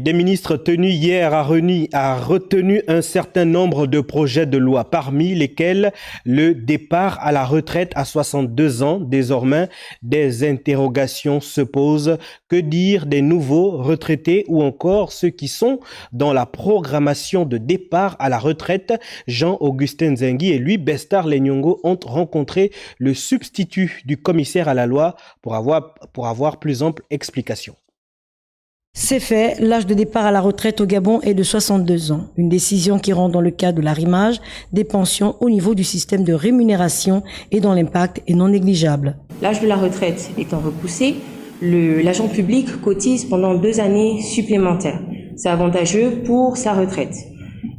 Des ministres tenus hier a retenu un certain nombre de projets de loi, parmi lesquels le départ à la retraite à 62 ans. Désormais, des interrogations se posent. Que dire des nouveaux retraités ou encore ceux qui sont dans la programmation de départ à la retraite? Jean-Augustin Zengui et lui, Bestar Lenyongo, ont rencontré le substitut du commissaire à la loi pour avoir plus ample explication. C'est fait, l'âge de départ à la retraite au Gabon est de 62 ans. Une décision qui rend dans le cas de l'arrimage des pensions au niveau du système de rémunération et dont l'impact est non négligeable. L'âge de la retraite étant repoussé, l'agent public cotise pendant 2 années supplémentaires. C'est avantageux pour sa retraite.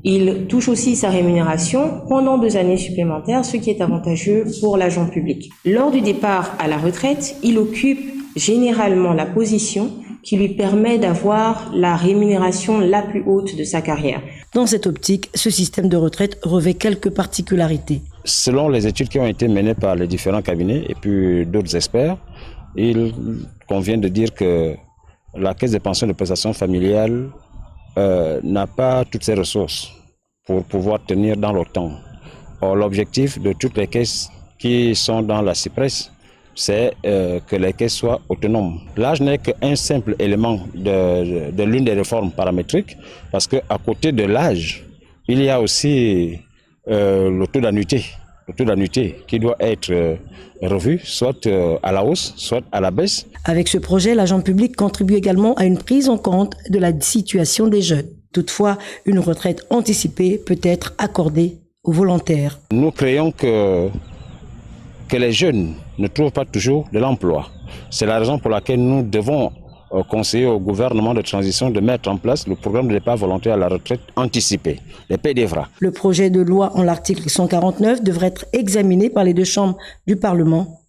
Il touche aussi sa rémunération pendant 2 années supplémentaires, ce qui est avantageux pour l'agent public. Lors du départ à la retraite, il occupe généralement la position qui lui permet d'avoir la rémunération la plus haute de sa carrière. Dans cette optique, ce système de retraite revêt quelques particularités. Selon les études qui ont été menées par les différents cabinets et puis d'autres experts, il convient de dire que la caisse de pension de prestations familiales n'a pas toutes ses ressources pour pouvoir tenir dans le temps. Or, l'objectif de toutes les caisses qui sont dans la CIPRES, c'est que les caisses soient autonomes. L'âge n'est qu'un simple élément de l'une des réformes paramétriques, parce qu'à côté de l'âge, il y a aussi le taux d'annuité qui doit être revu, soit à la hausse, soit à la baisse. Avec ce projet, l'agent public contribue également à une prise en compte de la situation des jeunes. Toutefois, une retraite anticipée peut être accordée aux volontaires. Nous craignons que les jeunes ne trouvent pas toujours de l'emploi. C'est la raison pour laquelle nous devons conseiller au gouvernement de transition de mettre en place le programme de départ volontaire à la retraite anticipée, le PDVRA. Le projet de loi en l'article 149 devrait être examiné par les 2 chambres du Parlement